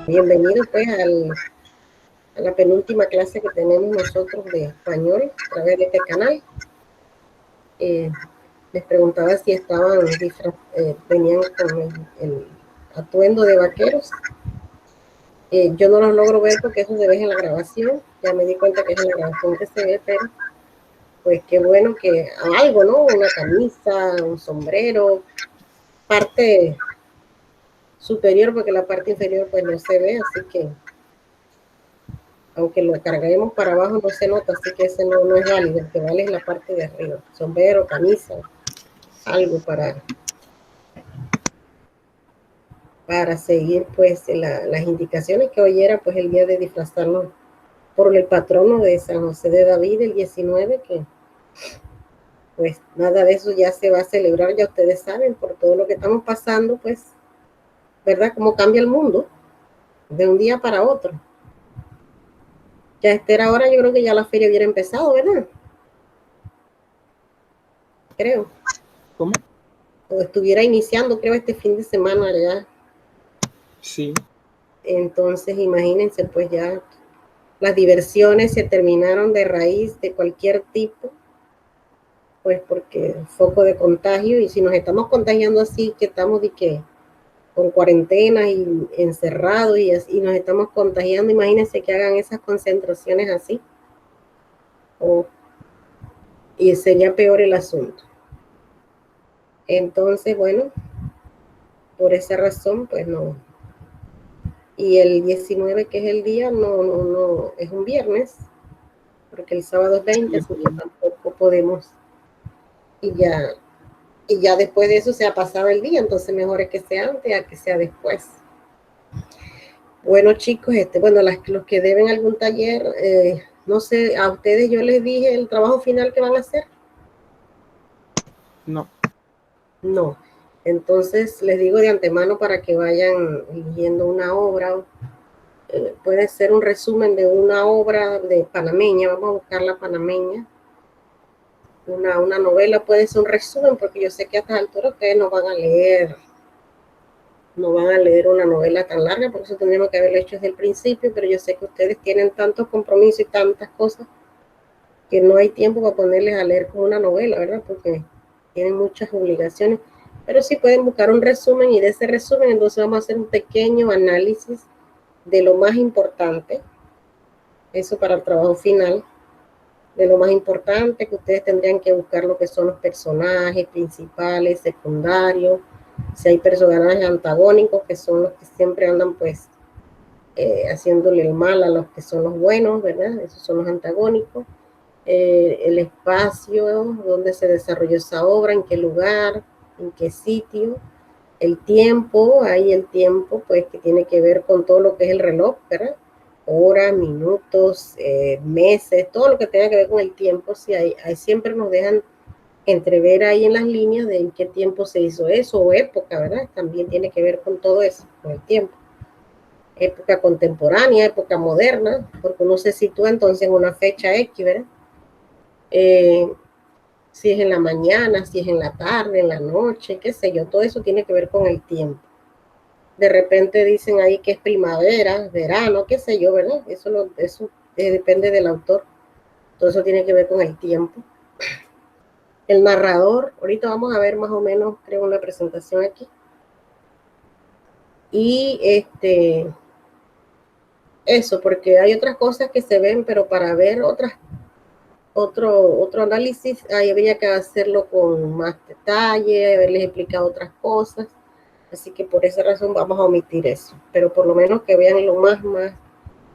Bienvenido pues a la penúltima clase que tenemos nosotros de español a través de este canal. Les preguntaba si estaban venían con el atuendo de vaqueros. Yo no los logro ver porque eso se ve en la grabación. Ya me di cuenta que es en la grabación que se ve, pero pues qué bueno que algo, ¿no? Una camisa, un sombrero, parte superior, porque la parte inferior pues no se ve, así que aunque lo carguemos para abajo no se nota, así que ese no es válido. El que vale es la parte de arriba, sombrero, camisa, algo para seguir pues las indicaciones que hoy era pues el día de disfrazarnos por el patrono de San José de David, el 19, que pues nada de eso ya se va a celebrar, ya ustedes saben, por todo lo que estamos pasando, pues, ¿verdad? Cómo cambia el mundo de un día para otro. Ya era hora, yo creo que ya la feria hubiera empezado, ¿verdad? Creo. ¿Cómo? O estuviera iniciando, creo, este fin de semana ya. Sí. Entonces, imagínense, pues ya las diversiones se terminaron de raíz de cualquier tipo, pues porque foco de contagio, y si nos estamos contagiando así, que estamos de que con cuarentena y encerrados y así, y nos estamos contagiando, imagínense que hagan esas concentraciones así, y sería peor el asunto. Entonces, bueno, por esa razón, pues no. Y el 19, que es el día, no, es un viernes, porque el sábado es 20, así que tampoco podemos. Y ya después de eso se ha pasado el día, entonces mejor es que sea antes a que sea después. Bueno, chicos, bueno, los que deben algún taller, no sé, a ustedes yo les dije el trabajo final que van a hacer. No. No. Entonces les digo de antemano para que vayan eligiendo una obra. Puede ser un resumen de una obra de panameña, vamos a buscar la panameña. Una novela puede ser un resumen, porque yo sé que a estas alturas ustedes no van a leer una novela tan larga, porque eso tendríamos que haberlo hecho desde el principio, pero yo sé que ustedes tienen tantos compromisos y tantas cosas que no hay tiempo para ponerles a leer como una novela, ¿verdad? Porque tienen muchas obligaciones, pero sí pueden buscar un resumen, y de ese resumen entonces vamos a hacer un pequeño análisis de lo más importante, eso para el trabajo final, de lo más importante que ustedes tendrían que buscar, lo que son los personajes principales, secundarios, si hay personajes antagónicos, que son los que siempre andan pues haciéndole el mal a los que son los buenos, ¿verdad? Esos son los antagónicos. El espacio donde se desarrolló esa obra, en qué lugar, en qué sitio, el tiempo pues que tiene que ver con todo lo que es el reloj, ¿verdad? Horas, minutos, meses, todo lo que tenga que ver con el tiempo. Sí, ahí siempre nos dejan entrever ahí en las líneas de en qué tiempo se hizo eso, o época, ¿verdad? También tiene que ver con todo eso, con el tiempo. Época contemporánea, época moderna, porque uno se sitúa entonces en una fecha X, ¿verdad? Si es en la mañana, si es en la tarde, en la noche, qué sé yo, todo eso tiene que ver con el tiempo. De repente dicen ahí que es primavera, verano, qué sé yo, ¿verdad? Eso depende del autor. Todo eso tiene que ver con el tiempo. El narrador, ahorita vamos a ver más o menos, creo, una presentación aquí. Y eso, porque hay otras cosas que se ven, pero para ver otro análisis, ahí habría que hacerlo con más detalle, haberles explicado otras cosas. Así que por esa razón vamos a omitir eso, pero por lo menos que vean lo más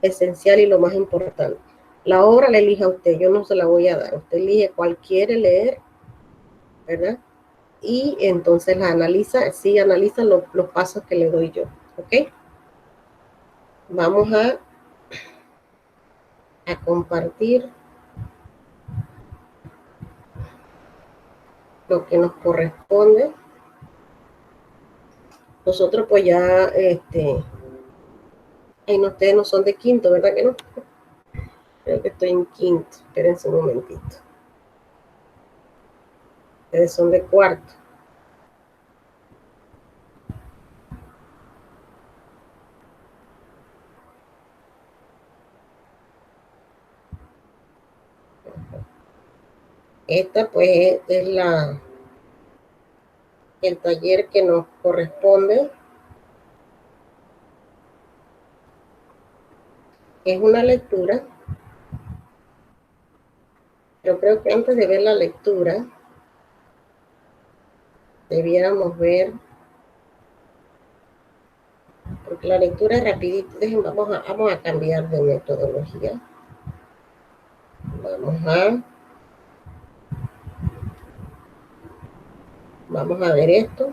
esencial y lo más importante. La obra la elige a usted, yo no se la voy a dar. Usted elige cuál quiere leer, ¿verdad? Y entonces la analiza, sí, analiza los pasos que le doy yo, ¿ok? Vamos a compartir lo que nos corresponde. Nosotros pues ya, no, ustedes no son de quinto, ¿verdad que no? Creo que estoy en quinto, espérense un momentito. Ustedes son de cuarto. Esta pues es el taller que nos corresponde. Es una lectura. Yo creo que antes de ver la lectura, debiéramos ver, porque la lectura es rapidita, vamos a cambiar de metodología. Vamos a ver esto.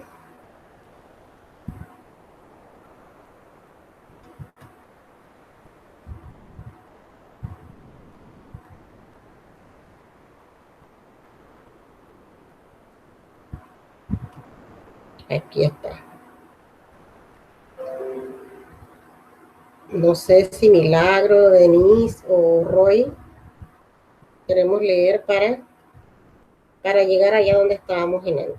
Aquí está. No sé si Milagro, Denise o Roy queremos leer para llegar allá donde estábamos en antes.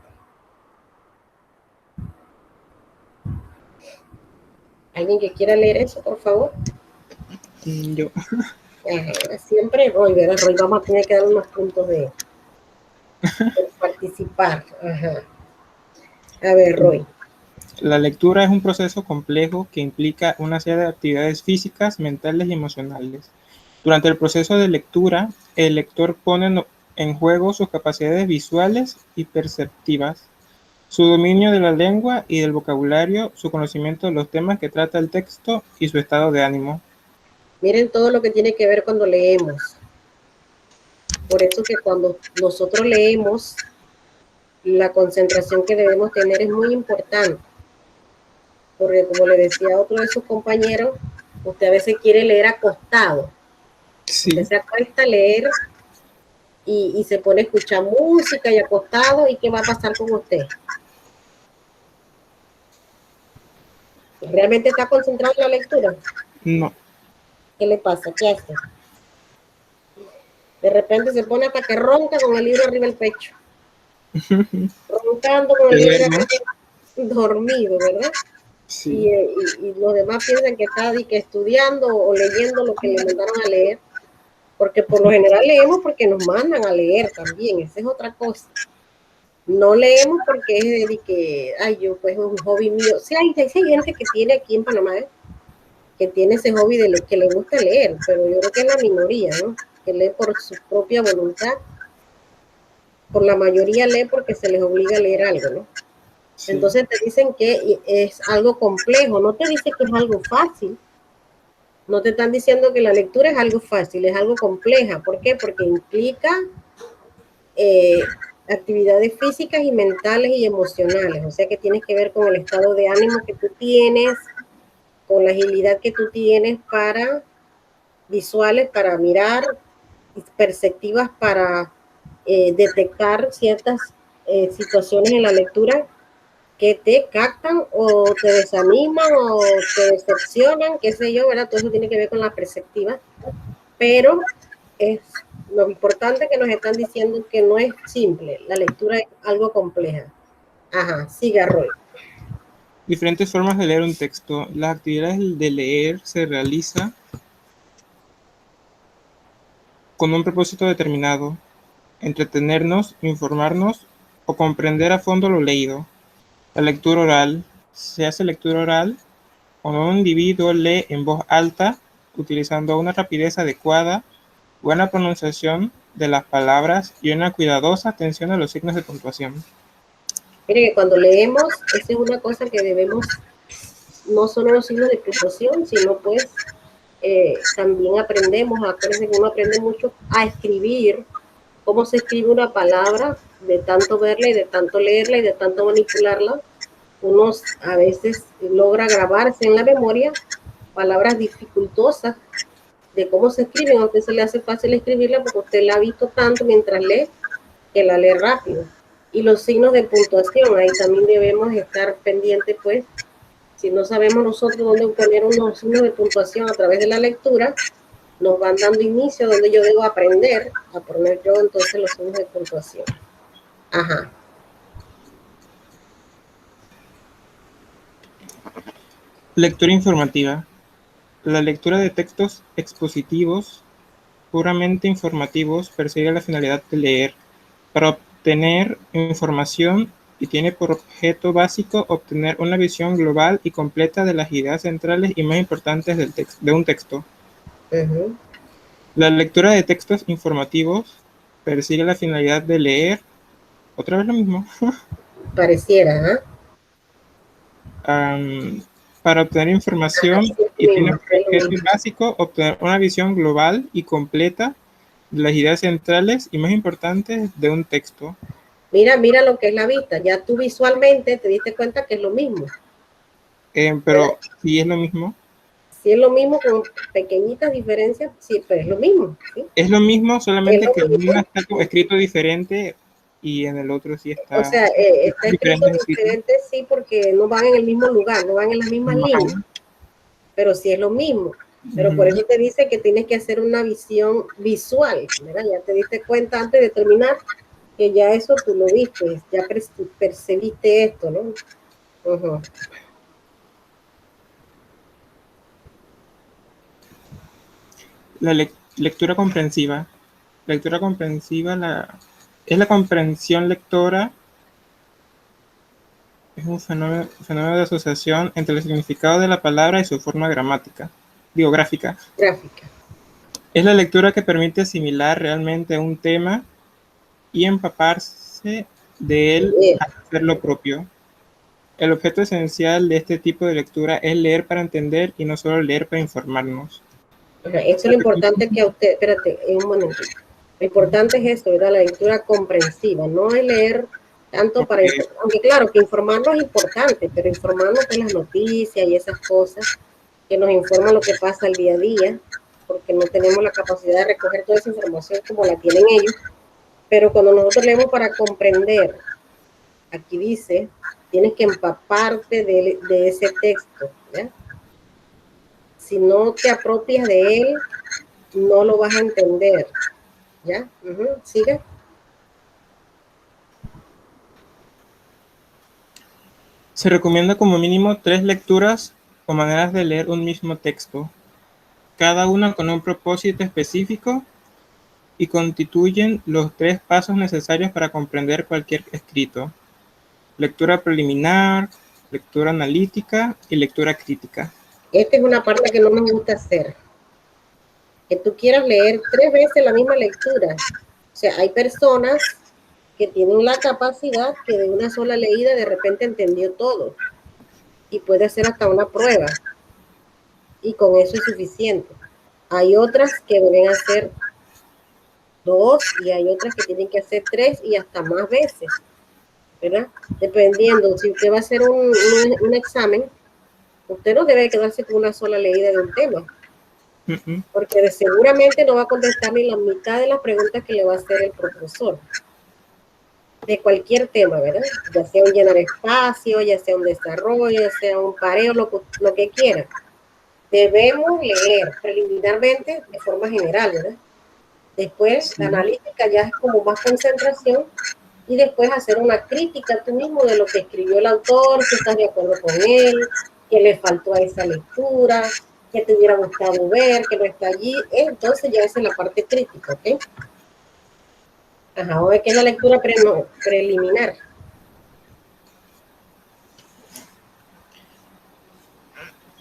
¿Alguien que quiera leer eso, por favor? Yo. Ajá, siempre Roy, ¿verdad? Roy, vamos a tener que dar unos puntos de participar. Ajá. A ver, Roy. La lectura es un proceso complejo que implica una serie de actividades físicas, mentales y emocionales. Durante el proceso de lectura, el lector pone en juego sus capacidades visuales y perceptivas, su dominio de la lengua y del vocabulario, su conocimiento de los temas que trata el texto y su estado de ánimo. Miren todo lo que tiene que ver cuando leemos. Por eso que cuando nosotros leemos, la concentración que debemos tener es muy importante. Porque como le decía a otro de sus compañeros, usted a veces quiere leer acostado. Sí. Usted se acuesta a leer y se pone a escuchar música y acostado, ¿y qué va a pasar con usted? ¿Realmente está concentrado en la lectura? No. ¿Qué le pasa? ¿Qué hace? De repente se pone hasta que ronca con el libro arriba del pecho. Roncando con el libro arriba, dormido, ¿verdad? Sí. Y los demás piensan que está estudiando o leyendo lo que le mandaron a leer, porque por lo general leemos porque nos mandan a leer también, esa es otra cosa. No leemos porque es de que, ay, yo pues es un hobby mío. Sí, hay gente que tiene aquí en Panamá, que tiene ese hobby de que le gusta leer, pero yo creo que es la minoría, ¿no? Que lee por su propia voluntad. Por la mayoría lee porque se les obliga a leer algo, ¿no? Sí. Entonces te dicen que es algo complejo, no te dice que es algo fácil. No te están diciendo que la lectura es algo fácil, es algo compleja. ¿Por qué? Porque implica actividades físicas y mentales y emocionales. O sea que tienes que ver con el estado de ánimo que tú tienes, con la agilidad que tú tienes para visuales, para mirar, perceptivas para detectar ciertas situaciones en la lectura que te captan o te desaniman o te decepcionan, qué sé yo, ¿verdad? Todo eso tiene que ver con la perspectiva, pero es lo importante que nos están diciendo que no es simple, la lectura es algo compleja. Ajá, siga, Roy. Diferentes formas de leer un texto. Las actividades de leer se realizan con un propósito determinado: entretenernos, informarnos o comprender a fondo lo leído. La lectura oral. Se hace lectura oral cuando un individuo lee en voz alta, utilizando una rapidez adecuada, buena pronunciación de las palabras y una cuidadosa atención a los signos de puntuación. Mire que cuando leemos, esa es una cosa que debemos, no solo los signos de puntuación, sino pues también aprendemos, acuérdense que uno aprende mucho a escribir, cómo se escribe una palabra, de tanto verla y de tanto leerla y de tanto manipularla. Uno a veces logra grabarse en la memoria palabras dificultosas de cómo se escriben. A usted se le hace fácil escribirla porque usted la ha visto tanto mientras lee que la lee rápido. Y los signos de puntuación, ahí también debemos estar pendientes, pues, si no sabemos nosotros dónde poner unos signos de puntuación a través de la lectura, nos van dando inicio donde yo debo aprender a poner yo entonces los signos de puntuación. Ajá. Lectura informativa. La lectura de textos expositivos puramente informativos persigue la finalidad de leer, para obtener información y tiene por objeto básico obtener una visión global y completa de las ideas centrales y más importantes de un texto. Ujú. La lectura de textos informativos persigue la finalidad de leer, otra vez lo mismo, Pareciera, para obtener información sí, es y lo tiene mismo, por es lo objeto mismo. básico obtener una visión global y completa de las ideas centrales y más importantes de un texto. Mira lo que es la vista. Ya tú visualmente te diste cuenta que es lo mismo. Pero si es lo mismo. Si es lo mismo con pequeñitas diferencias, sí, pero es lo mismo. ¿Sí? Es lo mismo, Es solamente lo que en mismo. uno está escrito diferente y en el otro sí O está sea, está escrito diferente. diferente, sí, porque no van en el mismo lugar, no van en las mismas líneas, Ajá. pero sí es lo mismo. Pero por Ujú. eso te dice que tienes que hacer una visión visual, ¿verdad? Ya te diste cuenta antes de terminar que ya eso tú lo viste, ya percibiste esto, ¿no? Uh-huh. La lectura comprensiva. Lectura comprensiva es la comprensión lectora, es un fenómeno de asociación entre el significado de la palabra y su forma gráfica. Gráfica. Es la lectura que permite asimilar realmente un tema y empaparse de él hasta hacer lo propio. El objeto esencial de este tipo de lectura es leer para entender y no solo leer para informarnos. Esto es lo importante que a usted, espérate, un momento. Lo importante es esto, ¿verdad? La lectura comprensiva, no es leer tanto para Okay. informar, aunque claro que informarnos es importante, pero informarnos de las noticias y esas cosas que nos informan lo que pasa al día a día, porque no tenemos la capacidad de recoger toda esa información como la tienen ellos, pero cuando nosotros leemos para comprender, aquí dice, tienes que empaparte de ese texto, ¿ya? Si no te apropias de él, no lo vas a entender, ¿ya? Sigue. Se recomienda como mínimo 3 lecturas o maneras de leer un mismo texto, cada una con un propósito específico y constituyen los 3 pasos necesarios para comprender cualquier escrito: lectura preliminar, lectura analítica y lectura crítica. Esta es una parte que no me gusta hacer, que tú quieras leer 3 veces la misma lectura. O sea, hay personas que tienen la capacidad que de una sola leída de repente entendió todo y puede hacer hasta una prueba y con eso es suficiente. Hay otras que deben hacer 2 y hay otras que tienen que hacer 3 y hasta más veces, ¿verdad? Dependiendo, si usted va a hacer un examen, usted no debe quedarse con una sola leída de un tema, porque seguramente no va a contestar ni la mitad de las preguntas que le va a hacer el profesor. De cualquier tema, ¿verdad? Ya sea un llenar espacio, ya sea un desarrollo, ya sea un pareo, lo que quiera. Debemos leer preliminarmente de forma general, ¿verdad? Después, Sí. la analítica ya es como más concentración y después hacer una crítica tú mismo de lo que escribió el autor, si estás de acuerdo con él, qué le faltó a esa lectura, qué te hubiera gustado ver, que no está allí. Entonces ya esa es la parte crítica, ¿ok? Ajá, o es que es la lectura preliminar.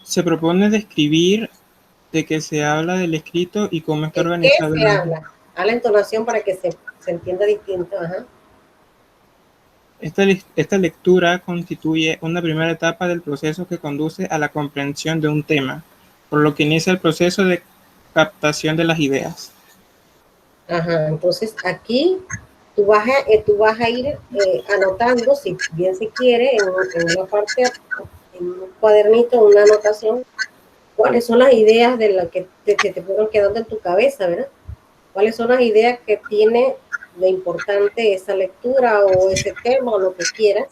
Se propone describir de qué se habla del escrito y cómo está ¿De qué organizado se el mismo. habla? A la entonación para que se entienda distinto. Ajá. Esta lectura constituye una primera etapa del proceso que conduce a la comprensión de un tema, por lo que inicia el proceso de captación de las ideas. Ajá, entonces aquí tú vas a ir anotando, si bien se quiere, en una parte, en un cuadernito, una anotación, cuáles son las ideas de las que te fueron quedando en tu cabeza, ¿verdad? ¿Cuáles son las ideas que tiene de importante esa lectura o ese tema o lo que quieras?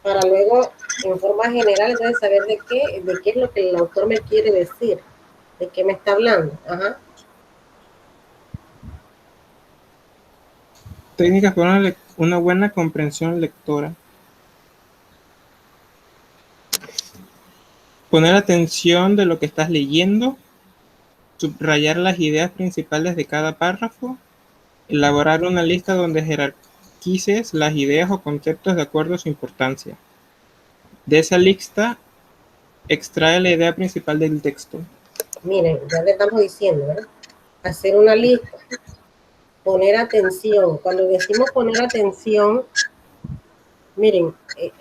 Para luego, en forma general, entonces saber de qué es lo que el autor me quiere decir, de qué me está hablando. Ajá. Técnicas para una buena comprensión lectora. Poner atención de lo que estás leyendo, subrayar las ideas principales de cada párrafo, elaborar una lista donde pesquises las ideas o conceptos de acuerdo a su importancia. De esa lista, extrae la idea principal del texto. Miren, ya le estamos diciendo, ¿verdad? Hacer una lista, poner atención. Cuando decimos poner atención, miren,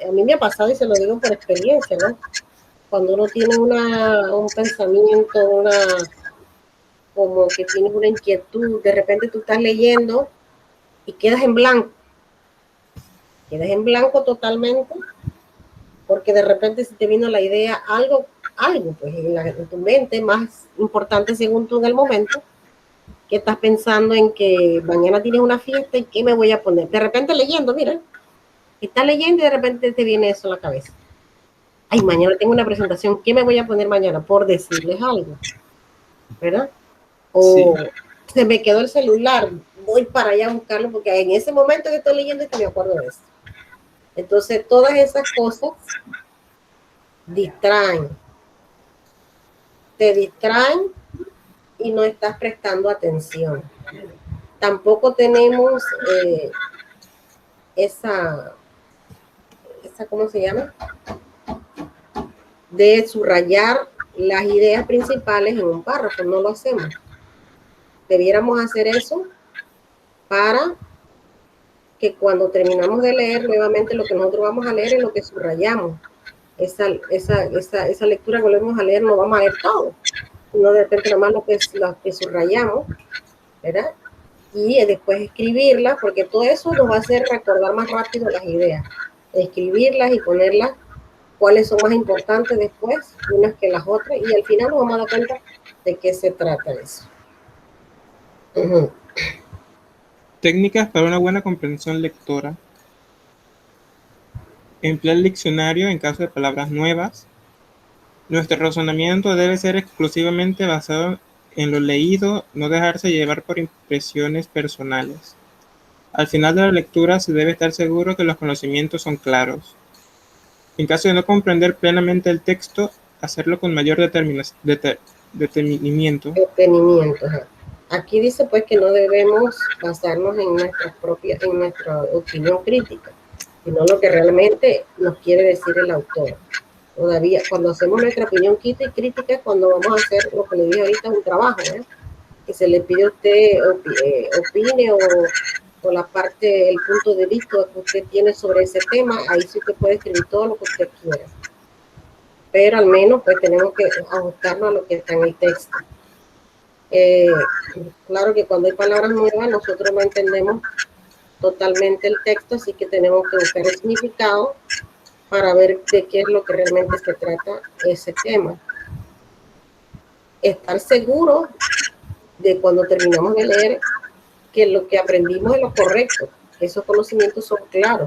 a mí me ha pasado y se lo digo por experiencia, ¿no? Cuando uno tiene un pensamiento, como que tienes una inquietud, de repente tú estás leyendo y quedas en blanco totalmente, porque de repente se te vino la idea, algo pues en tu mente más importante según tú en el momento, que estás pensando en que mañana tienes una fiesta y qué me voy a poner. De repente leyendo, mira, estás leyendo y de repente te viene eso a la cabeza. Ay, mañana tengo una presentación, ¿qué me voy a poner mañana? Por decirles algo, ¿verdad? O sí, se me quedó el celular, voy para allá a buscarlo porque en ese momento que estoy leyendo es que me acuerdo de eso. Entonces, todas esas cosas distraen, te distraen y no estás prestando atención. Tampoco tenemos esa, ¿cómo se llama? De subrayar las ideas principales en un párrafo, no lo hacemos. Debiéramos hacer eso para que cuando terminamos de leer nuevamente lo que nosotros vamos a leer es lo que subrayamos. Esa lectura que volvemos a leer no vamos a leer todo, sino de repente nomás lo que subrayamos, ¿verdad? Y después escribirlas, porque todo eso nos va a hacer recordar más rápido las ideas. Escribirlas y ponerlas cuáles son más importantes después, unas que las otras, y al final nos vamos a dar cuenta de qué se trata eso. Técnicas para una buena comprensión lectora. Emplear el diccionario en caso de palabras nuevas. Nuestro razonamiento debe ser exclusivamente basado en lo leído, no dejarse llevar por impresiones personales. Al final de la lectura se debe estar seguro que los conocimientos son claros. En caso de no comprender plenamente el texto, hacerlo con mayor detenimiento. Aquí dice pues que no debemos basarnos en nuestra opinión crítica, sino lo que realmente nos quiere decir el autor. Todavía, cuando hacemos nuestra opinión crítica es cuando vamos a hacer lo que le dije ahorita, un trabajo, que se le pide a usted opine o la parte, el punto de vista que usted tiene sobre ese tema, ahí sí usted puede escribir todo lo que usted quiera. Pero al menos pues tenemos que ajustarnos a lo que está en el texto. Claro que cuando hay palabras nuevas nosotros no entendemos totalmente el texto, así que tenemos que buscar el significado para ver de qué es lo que realmente se trata ese tema. Estar seguro de cuando terminamos de leer que lo que aprendimos es lo correcto, que esos conocimientos son claros,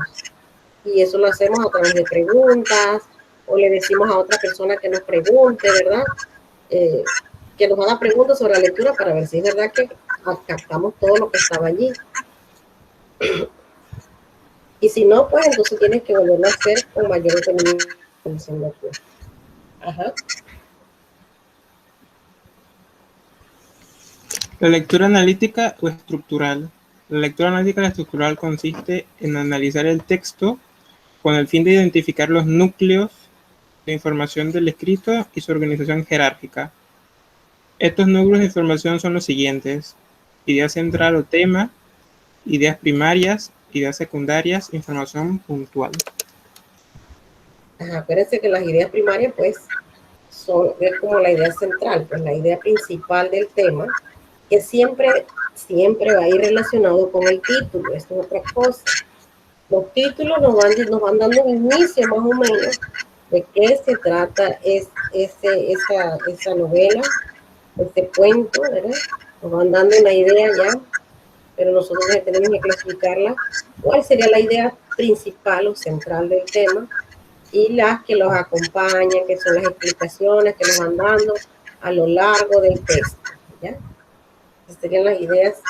y eso lo hacemos a través de preguntas o le decimos a otra persona que nos pregunte, ¿verdad? Que nos haga preguntas sobre la lectura para ver si es verdad que captamos todo lo que estaba allí. Y si no, pues entonces tienes que volverlo a hacer con mayor detenimiento. Ajá. La lectura analítica o estructural. La lectura analítica o estructural consiste en analizar el texto con el fin de identificar los núcleos de información del escrito y su organización jerárquica. Estos núcleos de información son los siguientes: idea central o tema, ideas primarias, ideas secundarias, información puntual. Acuérdense que las ideas primarias, pues, es como la idea central, pues la idea principal del tema, que siempre va a ir relacionado con el título. Esto es otra cosa. Los títulos nos van dando un inicio más o menos de qué se trata esa novela, este cuento, ¿verdad? Nos van dando una idea ya, pero nosotros tenemos que clasificarla. ¿Cuál sería la idea principal o central del tema? Y las que los acompañan, que son las explicaciones que nos van dando a lo largo del texto, ¿ya? Estas serían las ideas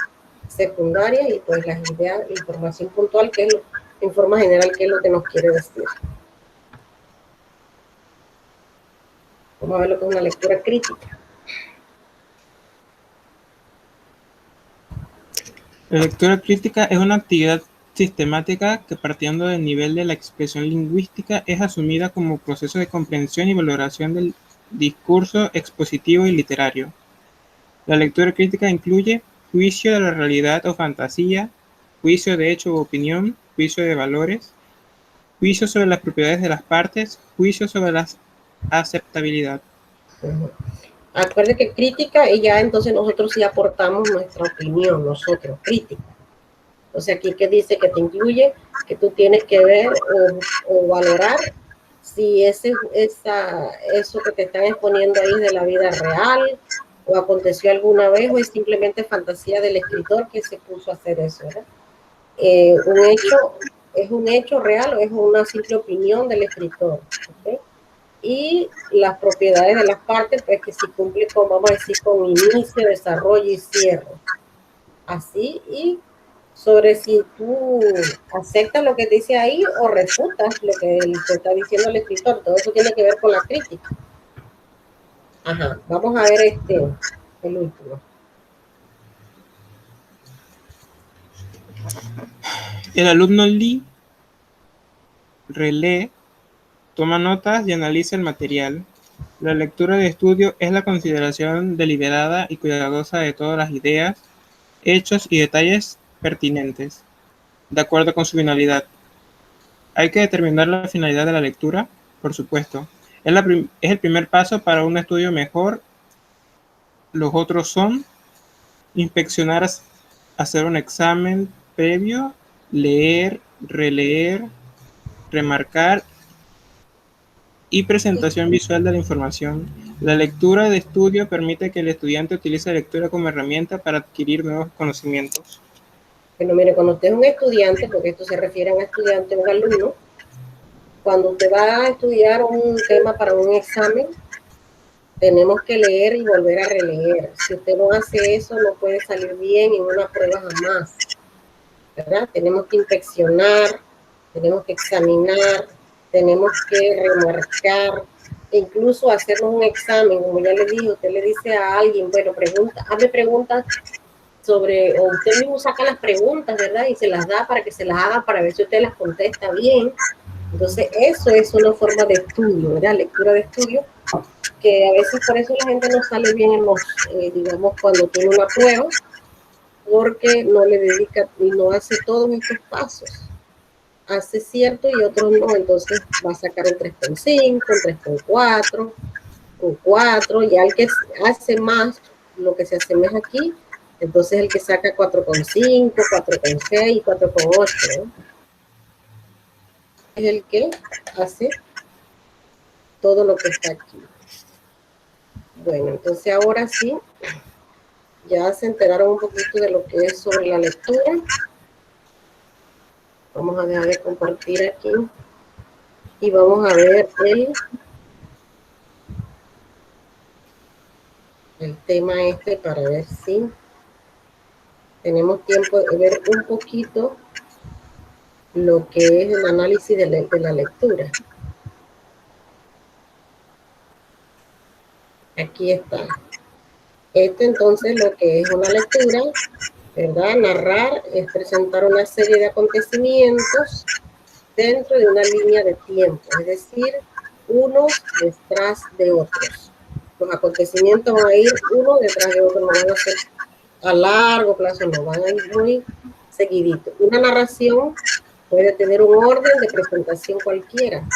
secundarias y pues las ideas, información puntual, que es en forma general, qué es lo que nos quiere decir. Vamos a ver lo que es una lectura crítica. La lectura crítica es una actividad sistemática que, partiendo del nivel de la expresión lingüística, es asumida como proceso de comprensión y valoración del discurso expositivo y literario. La lectura crítica incluye juicio de la realidad o fantasía, juicio de hecho u opinión, juicio de valores, juicio sobre las propiedades de las partes, juicio sobre la aceptabilidad. Acuerde que crítica y ya entonces nosotros sí aportamos nuestra opinión, nosotros, crítica. O sea, aquí que dice que te incluye, que tú tienes que ver o valorar si eso que te están exponiendo ahí es de la vida real o aconteció alguna vez o es simplemente fantasía del escritor que se puso a hacer eso, ¿verdad? ¿Es un hecho real o es una simple opinión del escritor? ¿Okay? Y las propiedades de las partes, pues que si cumple con, vamos a decir, con inicio, desarrollo y cierre. Así, y sobre si tú aceptas lo que dice ahí o refutas lo que te está diciendo el escritor. Todo eso tiene que ver con la crítica. Ajá, vamos a ver el último. El alumno lee, relee, toma notas y analiza el material. La lectura de estudio es la consideración deliberada y cuidadosa de todas las ideas, hechos y detalles pertinentes, de acuerdo con su finalidad. Hay que determinar la finalidad de la lectura, por supuesto. Es el primer paso para un estudio mejor. Los otros son inspeccionar, hacer un examen previo, leer, releer, remarcar y presentación visual de la información. La lectura de estudio permite que el estudiante utilice la lectura como herramienta para adquirir nuevos conocimientos. Bueno, mire, cuando usted es un estudiante, porque esto se refiere a un estudiante, un alumno, cuando usted va a estudiar un tema para un examen, tenemos que leer y volver a releer. Si usted no hace eso, no puede salir bien en una prueba jamás, ¿verdad? Tenemos que inspeccionar, tenemos que examinar, tenemos que remarcar, e incluso hacernos un examen, como ya le dije, usted le dice a alguien, bueno, hazme preguntas sobre, o usted mismo saca las preguntas, ¿verdad? Y se las da para que se las haga para ver si usted las contesta bien. Entonces, eso es una forma de estudio, ¿verdad? Lectura de estudio, que a veces por eso la gente no sale bien en los, digamos, cuando tiene una prueba, porque no le dedica y no hace todos estos pasos. Hace cierto y otros no, entonces va a sacar un 3,5, un 3,4, un 4, y al que hace más, lo que se asemeja aquí, entonces el que saca 4,5, 4,6, 4,8, ¿no? Es el que hace todo lo que está aquí. Bueno, entonces ahora sí, ya se enteraron un poquito de lo que es sobre la lectura. Vamos a dejar de compartir aquí y vamos a ver el tema para ver si tenemos tiempo de ver un poquito lo que es el análisis de la lectura. Aquí está. Entonces lo que es una lectura, ¿verdad? Narrar es presentar una serie de acontecimientos dentro de una línea de tiempo, es decir, unos detrás de otros. Los acontecimientos van a ir uno detrás de otro, no van a ser a largo plazo, no van a ir muy seguidito. Una narración puede tener un orden de presentación cualquiera,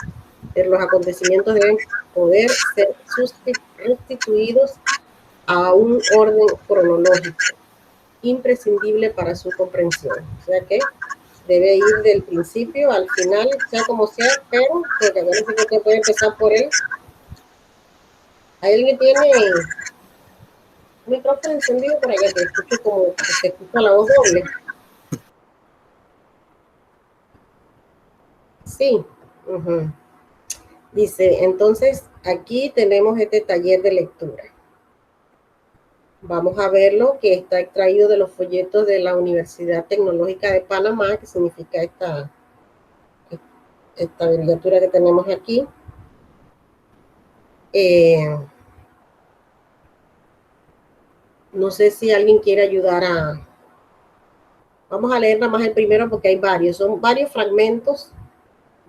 pero los acontecimientos deben poder ser sustituidos a un orden cronológico imprescindible para su comprensión. O sea que debe ir del principio al final, sea como sea, pero porque a veces usted puede empezar por él. ¿Hay alguien que tiene un micrófono encendido por allá? Que escucho como que se escucha la voz doble. Sí. Dice, entonces aquí tenemos este taller de lectura. Vamos a verlo, que está extraído de los folletos de la Universidad Tecnológica de Panamá, que significa esta abreviatura que tenemos aquí. No sé si alguien quiere ayudar Vamos a leer nada más el primero porque hay varios. Son varios fragmentos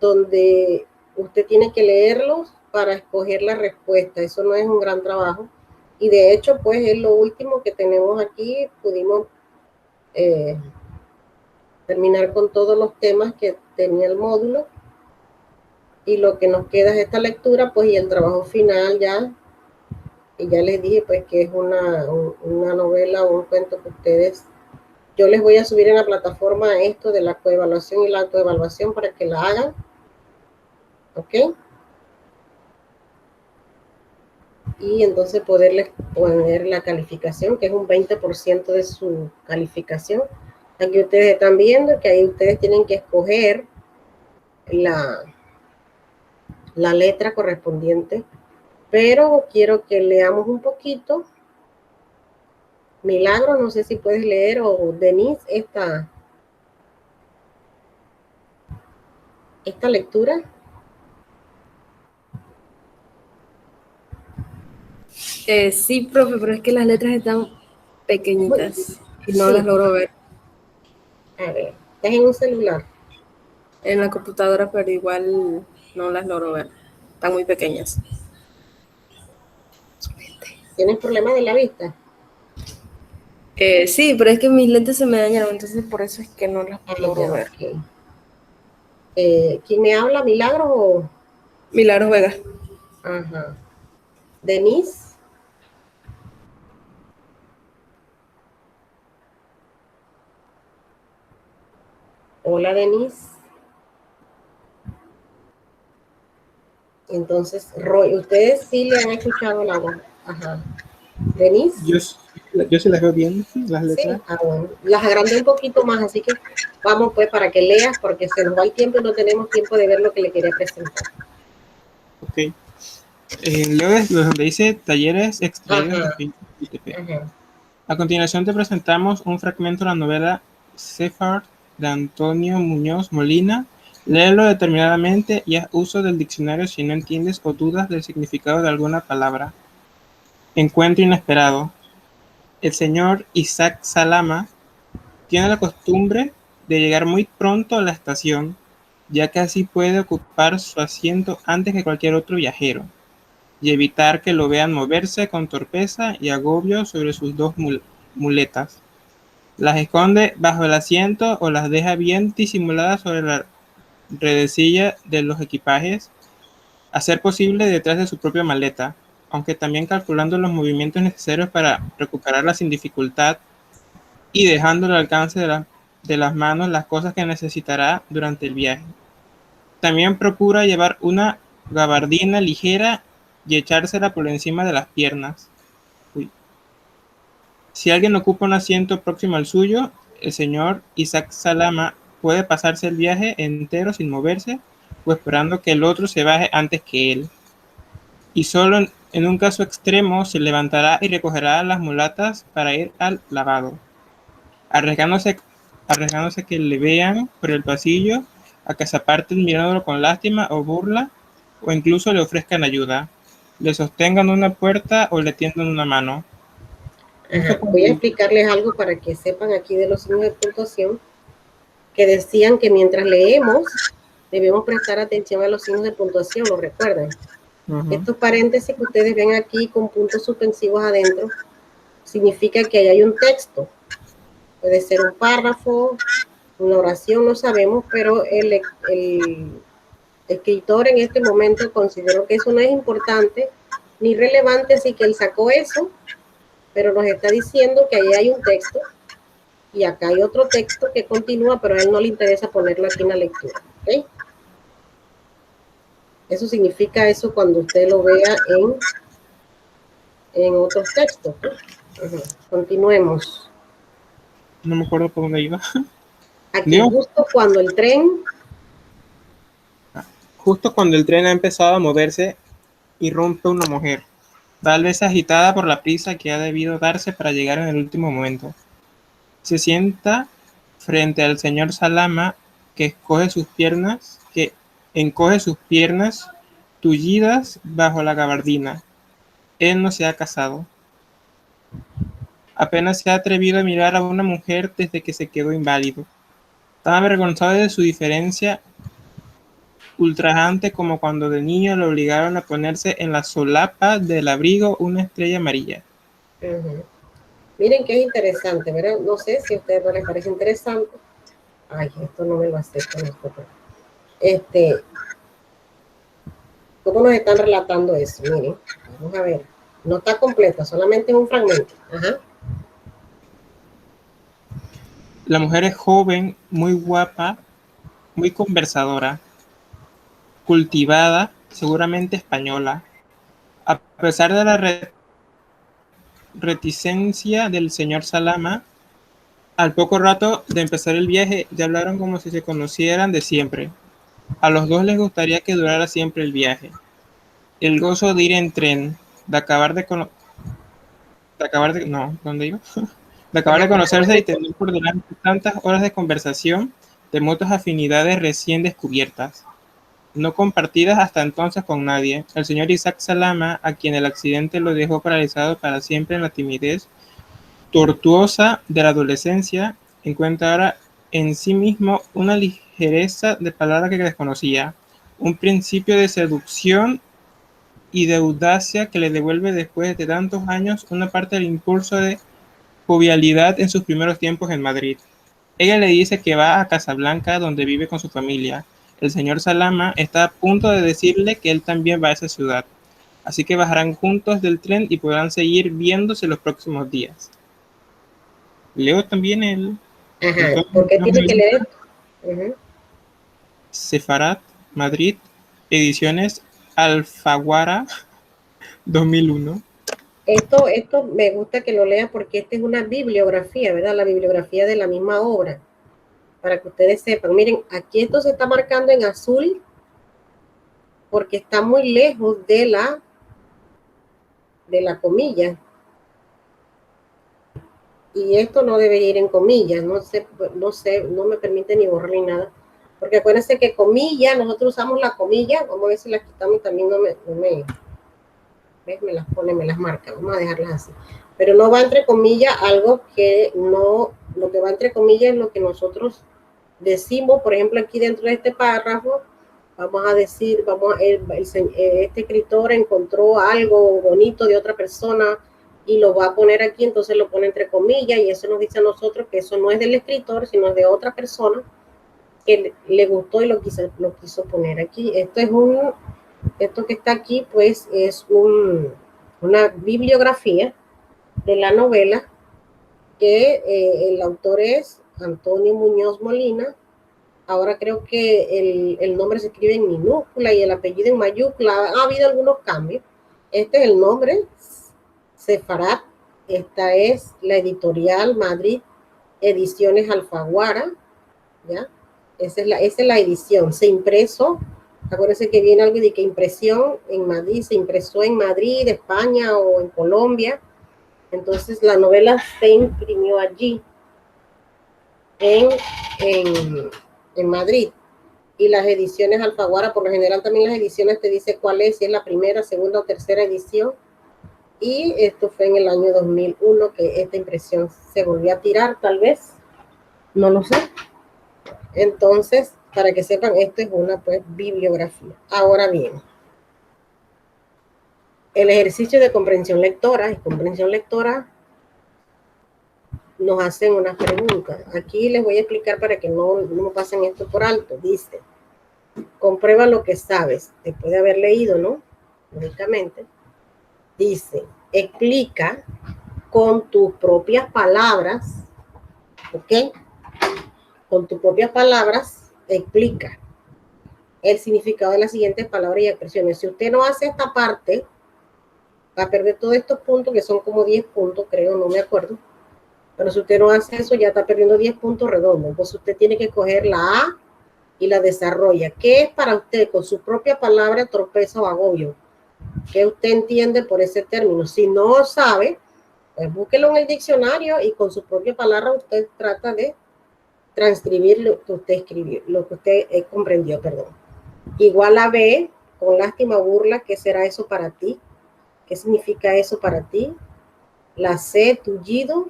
donde usted tiene que leerlos para escoger la respuesta. Eso no es un gran trabajo. Y de hecho, pues es lo último que tenemos aquí. Pudimos terminar con todos los temas que tenía el módulo. Y lo que nos queda es esta lectura, pues, y el trabajo final ya. Y ya les dije, pues, que es una novela o un cuento que ustedes... Yo les voy a subir en la plataforma esto de la coevaluación y la autoevaluación para que la hagan. ¿Ok? Y entonces poderles poner la calificación, que es un 20% de su calificación. Aquí ustedes están viendo que ahí ustedes tienen que escoger la letra correspondiente, pero quiero que leamos un poquito. Milagro, no sé si puedes leer, o Denise, esta lectura. Sí, profe, pero es que las letras están pequeñitas y no Sí. las logro ver. A ver, estás en un celular. En la computadora, pero igual no las logro ver. Están muy pequeñas. ¿Tienes problemas de la vista? Sí, pero es que mis lentes se me dañaron, entonces por eso es que no las logro ver. Okay. ¿Quién me habla? ¿Milagro o...? Milagros Vega. Ajá. Denise. Hola, Denise. Entonces, Roy, ustedes sí le han escuchado la voz. Ajá. Denise. Yo sí las veo bien, las letras. Sí, bueno. Las agrandé un poquito más, así que vamos pues para que leas, porque se nos va el tiempo y no tenemos tiempo de ver lo que le quería presentar. Ok. Leo desde donde dice talleres extraídos de ITP. A continuación te presentamos un fragmento de la novela Sefard de Antonio Muñoz Molina. Léelo determinadamente y haz uso del diccionario si no entiendes o dudas del significado de alguna palabra. Encuentro inesperado. El señor Isaac Salama tiene la costumbre de llegar muy pronto a la estación, ya que así puede ocupar su asiento antes que cualquier otro viajero y evitar que lo vean moverse con torpeza y agobio sobre sus dos muletas. Las esconde bajo el asiento o las deja bien disimuladas sobre la redecilla de los equipajes, a ser posible detrás de su propia maleta, aunque también calculando los movimientos necesarios para recuperarla sin dificultad y dejando al alcance de las manos las cosas que necesitará durante el viaje. También procura llevar una gabardina ligera y echársela por encima de las piernas. Si alguien ocupa un asiento próximo al suyo, el señor Isaac Salama puede pasarse el viaje entero sin moverse o esperando que el otro se baje antes que él. Y solo en un caso extremo se levantará y recogerá las mulatas para ir al lavado, arriesgándose que le vean por el pasillo, a que se aparten mirándolo con lástima o burla, o incluso le ofrezcan ayuda, le sostengan una puerta o le tiendan una mano. Voy a explicarles algo para que sepan aquí de los signos de puntuación, que decían que mientras leemos debemos prestar atención a los signos de puntuación, ¿lo recuerdan? Estos paréntesis que ustedes ven aquí con puntos suspensivos adentro significa que ahí hay un texto. Puede ser un párrafo, una oración, no sabemos, pero el escritor en este momento consideró que eso no es importante ni relevante, así que él sacó eso, pero nos está diciendo que ahí hay un texto y acá hay otro texto que continúa, pero a él no le interesa ponerlo aquí en la lectura. ¿Okay? Eso significa eso cuando usted lo vea en otros textos. Continuemos. No me acuerdo por dónde iba. Aquí justo cuando el tren ha empezado a moverse, irrumpe una mujer, tal vez agitada por la prisa que ha debido darse para llegar en el último momento. Se sienta frente al señor Salama, que encoge sus piernas tullidas bajo la gabardina. Él no se ha casado. Apenas se ha atrevido a mirar a una mujer desde que se quedó inválido. Tan avergonzado de su diferencia ultrajante como cuando de niño lo obligaron a ponerse en la solapa del abrigo una estrella amarilla. Ujú. Miren qué interesante, ¿verdad? No sé si a ustedes no les parece interesante. Ay, esto no me lo aceptan. ¿Cómo nos están relatando eso? Miren, vamos a ver. No está completa, solamente es un fragmento. Ajá. La mujer es joven, muy guapa, muy conversadora, cultivada, seguramente española. A pesar de la reticencia del señor Salama, al poco rato de empezar el viaje ya hablaron como si se conocieran de siempre. A los dos les gustaría que durara siempre el viaje. El gozo de ir en tren, de acabar no, ¿dónde iba? De acabar de conocerse y tener por delante tantas horas de conversación, de mutuas afinidades recién descubiertas, no compartidas hasta entonces con nadie. El señor Isaac Salama, a quien el accidente lo dejó paralizado para siempre en la timidez tortuosa de la adolescencia, encuentra ahora en sí mismo una ligereza de palabra que desconocía, un principio de seducción y de audacia que le devuelve después de tantos años una parte del impulso de jovialidad en sus primeros tiempos en Madrid. Ella le dice que va a Casablanca, donde vive con su familia. El señor Salama está a punto de decirle que él también va a esa ciudad, así que bajarán juntos del tren y podrán seguir viéndose los próximos días. Leo también Ajá. ¿Por qué tiene que leer esto? Ujú. Sefarat, Madrid, ediciones Alfaguara 2001. Esto me gusta que lo lea porque esta es una bibliografía, ¿verdad? La bibliografía de la misma obra, para que ustedes sepan. Miren, aquí esto se está marcando en azul porque está muy lejos de la comilla. Y esto no debe ir en comillas, no me permite ni borrar ni nada. Porque acuérdense que comilla, nosotros usamos la comilla, vamos a ver si la quitamos y también ¿ves? Me las marca, vamos a dejarlas así. Pero no va entre comillas algo que no, lo que va entre comillas es lo que nosotros decimos, por ejemplo, aquí dentro de este párrafo, vamos a decir, este escritor encontró algo bonito de otra persona y lo va a poner aquí, entonces lo pone entre comillas y eso nos dice a nosotros que eso no es del escritor, sino es de otra persona que le gustó y lo quiso poner aquí. Esto que está aquí, pues, es una bibliografía de la novela que el autor es Antonio Muñoz Molina. Ahora creo que el nombre se escribe en minúscula y el apellido en mayúscula. Ha habido algunos cambios. Este es el nombre, Sefarat. Esta es la editorial Madrid, Ediciones Alfaguara, ¿ya? Esa es la edición. Se impreso, acuérdense que viene algo de que impresión en Madrid, se impresó en Madrid, España o en Colombia. Entonces la novela se imprimió allí, en Madrid. Y las ediciones Alfaguara, por lo general también las ediciones te dice cuál es, si es la primera, segunda o tercera edición. Y esto fue en el año 2001 que esta impresión se volvió a tirar, tal vez, no lo sé. Entonces, para que sepan, esto es una pues bibliografía. Ahora bien, el ejercicio de comprensión lectora y comprensión lectora nos hacen unas preguntas. Aquí les voy a explicar para que no me pasen esto por alto. Dice, comprueba lo que sabes, después de haber leído, ¿no? Lógicamente. Dice, explica con tus propias palabras, ¿ok? Con tus propias palabras, explica el significado de las siguientes palabras y expresiones. Si usted no hace esta parte, va a perder todos estos puntos, que son como 10 puntos, creo, no me acuerdo. Pero si usted no hace eso, ya está perdiendo 10 puntos redondos. Entonces usted tiene que coger la A y la desarrolla. ¿Qué es para usted, con su propia palabra, tropeza o agobio? ¿Qué usted entiende por ese término? Si no sabe, pues búsquelo en el diccionario y con su propia palabra usted trata de transcribir lo que usted escribió, lo que usted comprendió, perdón. Igual a B, con lástima o burla, ¿qué será eso para ti? ¿Qué significa eso para ti? La C, tullido,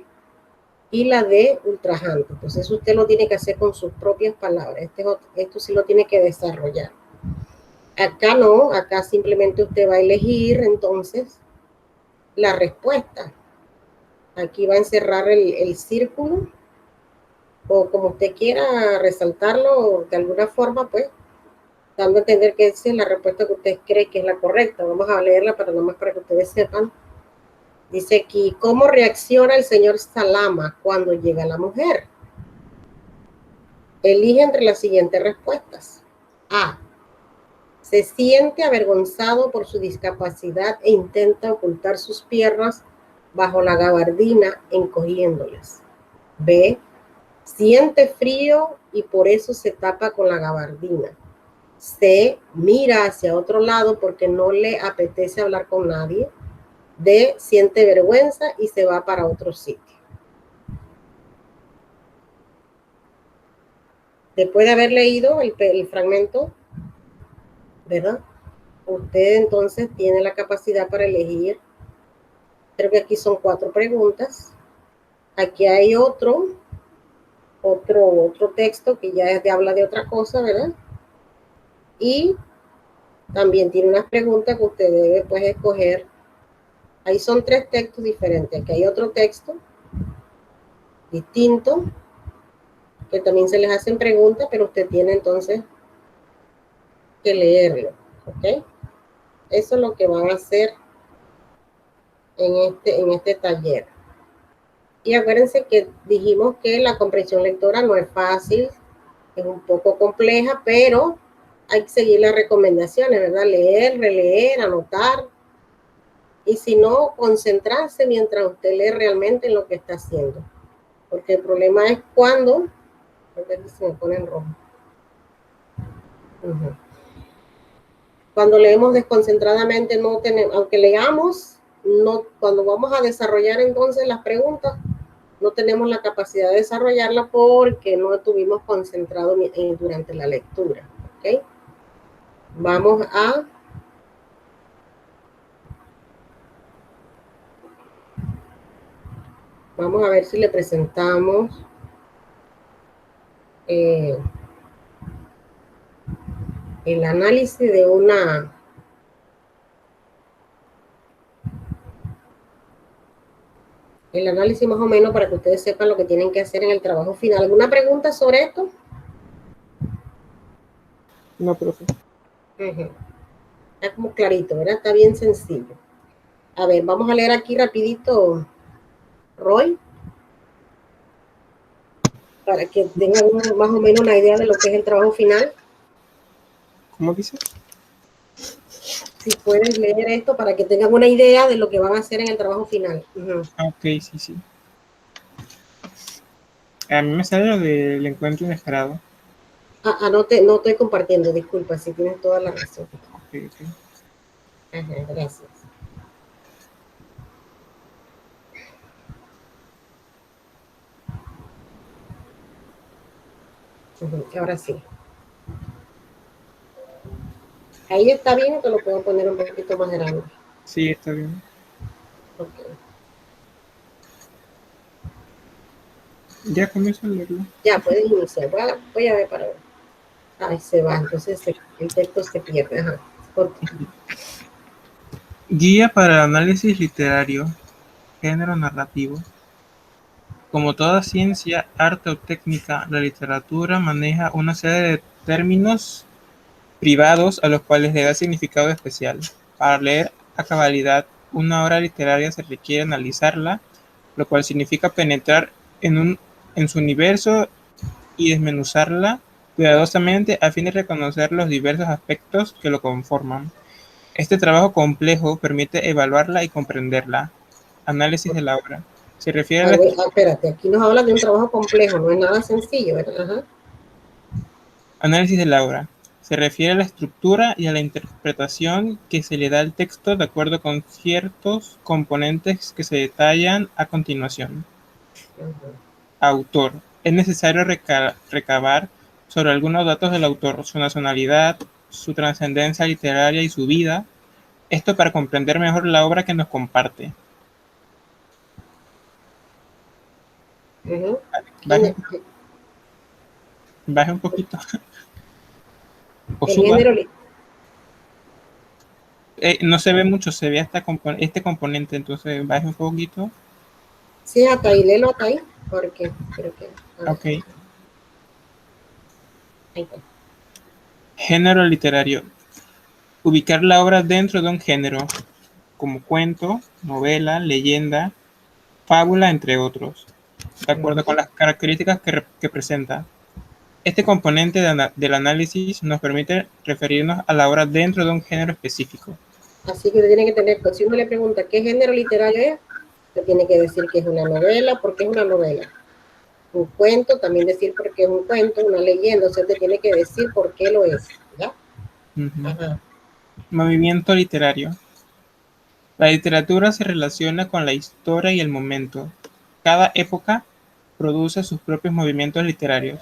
y la D, ultrajante. Entonces usted lo tiene que hacer con sus propias palabras. Esto sí lo tiene que desarrollar. Acá no, acá simplemente usted va a elegir entonces la respuesta. Aquí va a encerrar el círculo, o como usted quiera resaltarlo de alguna forma, pues, dando a entender que esa es la respuesta que usted cree que es la correcta. Vamos a leerla para que ustedes sepan. Dice aquí, ¿cómo reacciona el señor Salama cuando llega la mujer? Elige entre las siguientes respuestas. A. Se siente avergonzado por su discapacidad e intenta ocultar sus piernas bajo la gabardina encogiéndolas. B. Siente frío y por eso se tapa con la gabardina. C. Mira hacia otro lado porque no le apetece hablar con nadie. D. Siente vergüenza y se va para otro sitio. Después de haber leído el fragmento, ¿verdad? Usted entonces tiene la capacidad para elegir. Creo que aquí son 4 preguntas. Aquí hay otro texto que ya habla de otra cosa, ¿verdad? Y también tiene unas preguntas que usted debe pues escoger. Ahí son 3 textos diferentes. Aquí hay otro texto distinto que también se les hacen preguntas, pero usted tiene entonces que leerlo, ¿ok? Eso es lo que van a hacer en este taller. Y acuérdense que dijimos que la comprensión lectora no es fácil, es un poco compleja, pero hay que seguir las recomendaciones, ¿verdad? Leer, releer, anotar. Y si no, concentrarse mientras usted lee realmente en lo que está haciendo. Porque el problema es cuando se me pone en rojo. Cuando leemos desconcentradamente, no tenemos, aunque leamos, no, cuando vamos a desarrollar entonces las preguntas, no tenemos la capacidad de desarrollarla porque no estuvimos concentrados durante la lectura. ¿Ok? Vamos a ver si le presentamos el análisis de el análisis más o menos para que ustedes sepan lo que tienen que hacer en el trabajo final. ¿Alguna pregunta sobre esto? No, profe. Está como clarito, ¿verdad? Está bien sencillo. A ver, vamos a leer aquí rapidito, Roy, para que tengan más o menos una idea de lo que es el trabajo final. ¿Cómo dice? Si puedes leer esto para que tengan una idea de lo que van a hacer en el trabajo final. Ok, sí. A mí me sale lo del encuentro inesperado. No estoy compartiendo, disculpa, si tienes toda la razón. Ok. Gracias. Ahora sí. Ahí está bien, o te lo puedo poner un poquito más grande. Sí, está bien. Ok. Ya comienzo a leerlo. Ya, puedes iniciar. Voy a ver para ver. Ay, se va, entonces el texto se pierde. Ajá. Guía para el análisis literario, género narrativo. Como toda ciencia, arte o técnica, la literatura maneja una serie de términos privados a los cuales le da significado especial. Para leer a cabalidad una obra literaria se requiere analizarla, lo cual significa penetrar en su universo y desmenuzarla cuidadosamente a fin de reconocer los diversos aspectos que lo conforman. Este trabajo complejo permite evaluarla y comprenderla. Análisis de la obra. Se refiere a la espérate, aquí nos habla de un trabajo complejo, no es nada sencillo, ¿verdad? Ajá. Análisis de la obra. Se refiere a la estructura y a la interpretación que se le da al texto de acuerdo con ciertos componentes que se detallan a continuación. Autor. Es necesario recabar sobre algunos datos del autor, su nacionalidad, su trascendencia literaria y su vida, esto para comprender mejor la obra que nos comparte. Ujú. Baje, baje un poquito. O El suba. género, No se ve mucho, se ve hasta este componente, entonces baje un poquito. sí, hasta ahí, léelo hasta ahí, porque creo que, a ver, Ok. ahí está. Género literario. Ubicar la obra dentro de un género, como cuento, novela, leyenda, fábula, entre otros, de acuerdo con las características que presenta. Este componente del análisis nos permite referirnos a la obra dentro de un género específico. Así que usted tiene que tener, pues, si uno le pregunta qué género literario es, usted tiene que decir que es una novela, porque es una novela. Un cuento, también decir por qué es un cuento, una leyenda, o sea, usted tiene que decir por qué lo es, ¿ya? Ajá. Movimiento literario. La literatura se relaciona con la historia y el momento. Cada época produce sus propios movimientos literarios.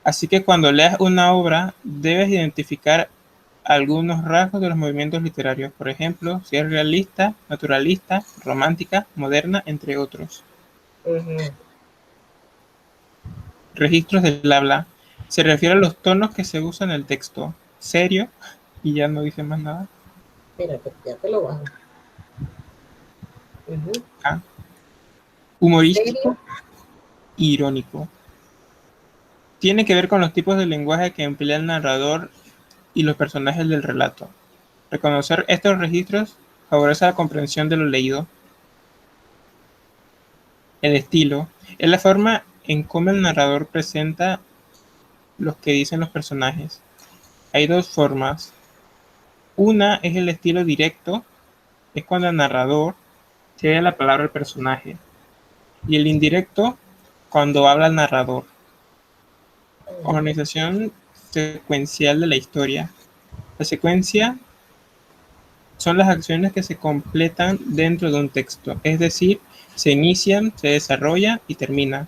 Así que cuando leas una obra, debes identificar algunos rasgos de los movimientos literarios, por ejemplo, si es realista, naturalista, romántica, moderna, entre otros. Registros del habla. Se refiere a los tonos que se usan en el texto. Serio, y ya no dice más nada. Espérate, ya te lo bajo. Ah, humorístico, Serio. irónico. Tiene que ver con los tipos de lenguaje que emplea el narrador y los personajes del relato. Reconocer estos registros favorece la comprensión de lo leído. El estilo es la forma en cómo el narrador presenta lo que dicen los personajes. Hay dos formas. Una es el estilo directo, es cuando el narrador cede la palabra al personaje. Y el indirecto, cuando habla el narrador. Organización secuencial de la historia. La secuencia son las acciones que se completan dentro de un texto, es decir, se inician, se desarrolla y termina.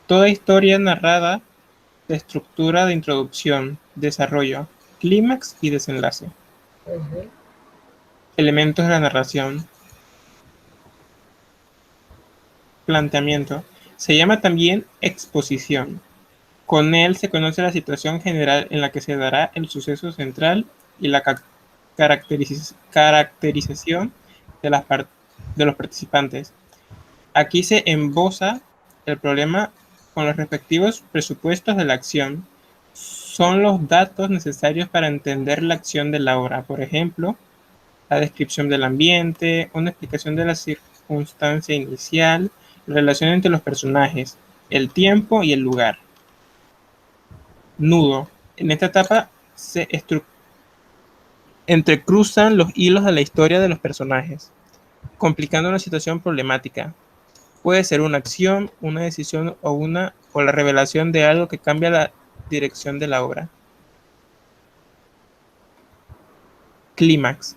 Toda historia narrada se estructura de introducción, desarrollo, clímax y desenlace. Elementos de la narración. Planteamiento. Se llama también exposición. Con él se conoce la situación general en la que se dará el suceso central y la caracterización de los participantes. Aquí se esboza el problema con los respectivos presupuestos de la acción. Son los datos necesarios para entender la acción de la obra. Por ejemplo, la descripción del ambiente, una explicación de la circunstancia inicial, la relación entre los personajes, el tiempo y el lugar. Nudo. En esta etapa se entrecruzan los hilos de la historia de los personajes, complicando una situación problemática. Puede ser una acción, una decisión o la revelación de algo que cambia la dirección de la obra. Clímax.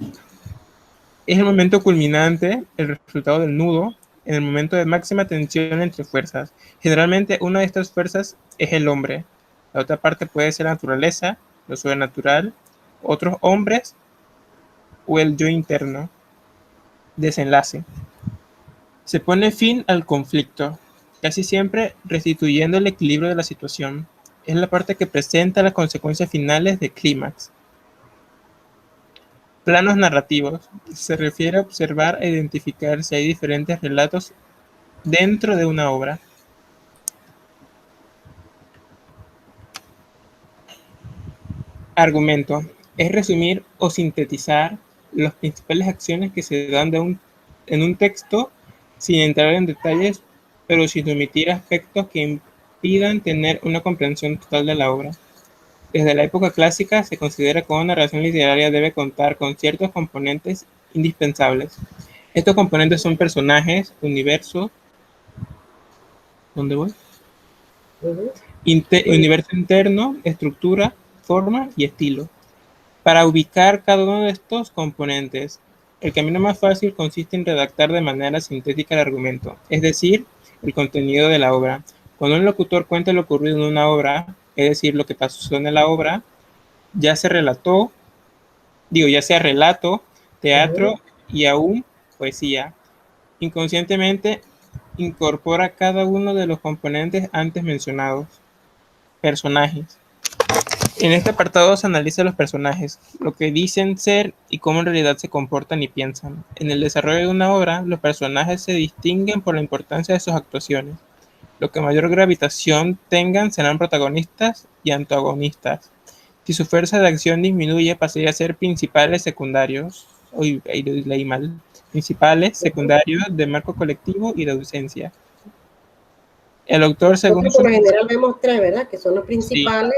Es el momento culminante, el resultado del nudo, en el momento de máxima tensión entre fuerzas. Generalmente una de estas fuerzas es el hombre. La otra parte puede ser la naturaleza, lo sobrenatural, otros hombres o el yo interno. Desenlace. Se pone fin al conflicto, casi siempre restituyendo el equilibrio de la situación. Es la parte que presenta las consecuencias finales de clímax. Planos narrativos. Se refiere a observar e identificar si hay diferentes relatos dentro de una obra. Argumento. Es resumir o sintetizar las principales acciones que se dan en un texto sin entrar en detalles, pero sin omitir aspectos que impidan tener una comprensión total de la obra. Desde la época clásica se considera que una narración literaria debe contar con ciertos componentes indispensables. Estos componentes son personajes, universo, ¿dónde voy? Universo interno, estructura, forma y estilo. Para ubicar cada uno de estos componentes, el camino más fácil consiste en redactar de manera sintética el argumento, es decir, el contenido de la obra. Cuando un locutor cuenta lo ocurrido en una obra, es decir, lo que pasó en la obra, ya sea relato, teatro y aún poesía. Inconscientemente incorpora cada uno de los componentes antes mencionados. Personajes. En este apartado se analiza los personajes, lo que dicen ser y cómo en realidad se comportan y piensan. En el desarrollo de una obra, los personajes se distinguen por la importancia de sus actuaciones. Los que mayor gravitación tengan serán protagonistas y antagonistas. Si su fuerza de acción disminuye, pasaría a ser principales, secundarios, ahí leí mal, principales, secundarios, de marco colectivo y de ausencia. El autor, según Nosotros por lo su... general vemos tres, ¿verdad? Que son los Sí, principales,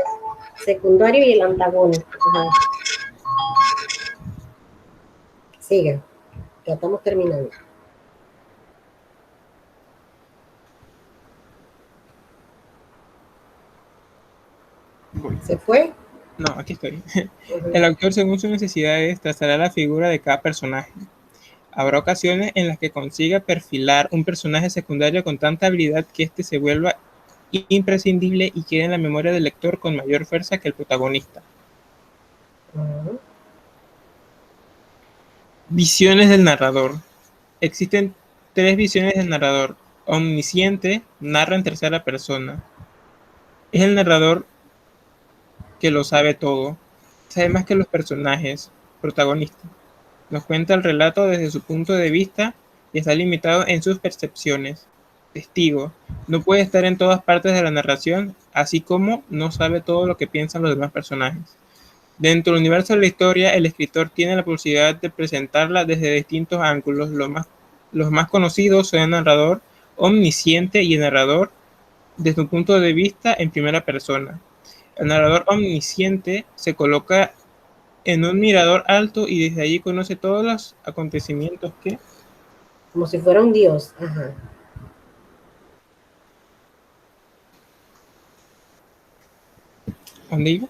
secundarios y el antagónico. Ajá. Siga, ya estamos terminando. voy. ¿Se fue? No, aquí estoy. Ujú. El autor, según sus necesidades, trazará la figura de cada personaje. Habrá ocasiones en las que consiga perfilar un personaje secundario con tanta habilidad que éste se vuelva imprescindible y quede en la memoria del lector con mayor fuerza que el protagonista. Ujú. Visiones del narrador. Existen tres visiones del narrador. Omnisciente, narra en tercera persona. Es el narrador que lo sabe todo. Sabe más que los personajes protagonistas. Nos cuenta el relato desde su punto de vista y está limitado en sus percepciones. Testigo. No puede estar en todas partes de la narración, así como no sabe todo lo que piensan los demás personajes. Dentro del universo de la historia, el escritor tiene la posibilidad de presentarla desde distintos ángulos. Los más conocidos son el narrador omnisciente y el narrador desde un punto de vista en primera persona. El narrador omnisciente se coloca en un mirador alto y desde allí conoce todos los acontecimientos que... Como si fuera un dios. Ajá. ¿Dónde iba?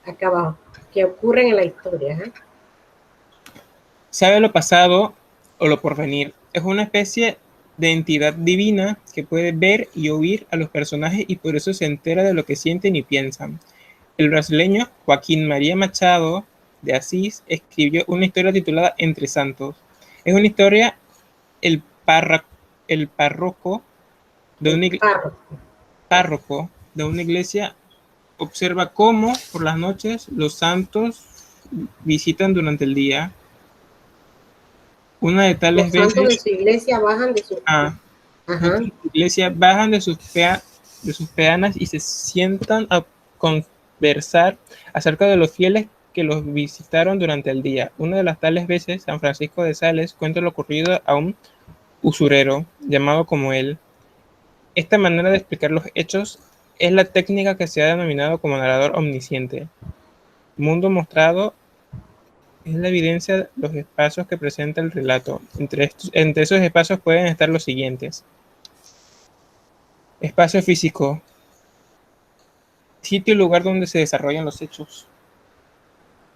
Acá abajo. Que ocurren en la historia. Ajá. Sabe lo pasado o lo porvenir. Es una especie de entidad divina que puede ver y oír a los personajes y por eso se entera de lo que sienten y piensan. El brasileño Joaquín María Machado de Asís escribió una historia titulada Entre Santos. Es una historia, el, el párroco de una párroco de una iglesia observa cómo por las noches los santos visitan durante el día. Una de tales Los santos de veces su iglesia bajan de su... Ajá. la iglesia bajan de sus peanas y se sientan a conversar acerca de los fieles que los visitaron durante el día. Una de las tales veces, San Francisco de Sales cuenta lo ocurrido a un usurero llamado como él. Esta manera de explicar los hechos es la técnica que se ha denominado como narrador omnisciente. Mundo mostrado es la evidencia de los espacios que presenta el relato. Entre esos espacios pueden estar los siguientes. Espacio físico. Sitio y lugar donde se desarrollan los hechos.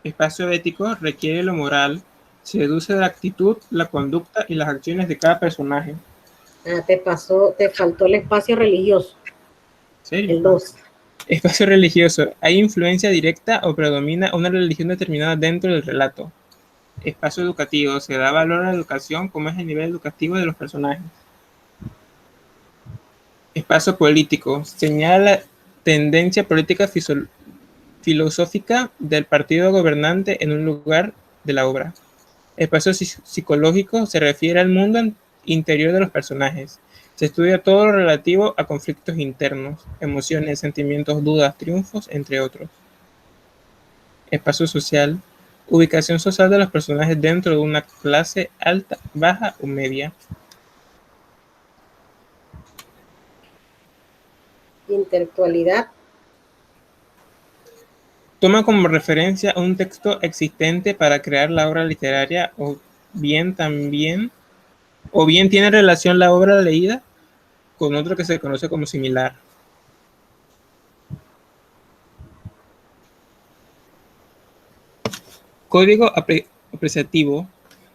Espacio ético requiere lo moral. Se deduce de la actitud, la conducta y las acciones de cada personaje. Ah, te faltó el espacio religioso. ¿Serio? El 2. Espacio religioso. Hay influencia directa o predomina una religión determinada dentro del relato. Espacio educativo. Se da valor a la educación como es el nivel educativo de los personajes. Espacio político. Señala la tendencia política filosófica del partido gobernante en un lugar de la obra. Espacio psicológico se refiere al mundo interior de los personajes. Se estudia todo lo relativo a conflictos internos, emociones, sentimientos, dudas, triunfos, entre otros. Espacio social. Ubicación social de los personajes dentro de una clase alta, baja o media. Intelectualidad. Toma como referencia un texto existente para crear la obra literaria o bien tiene relación la obra leída con otro que se conoce como similar. Código apreciativo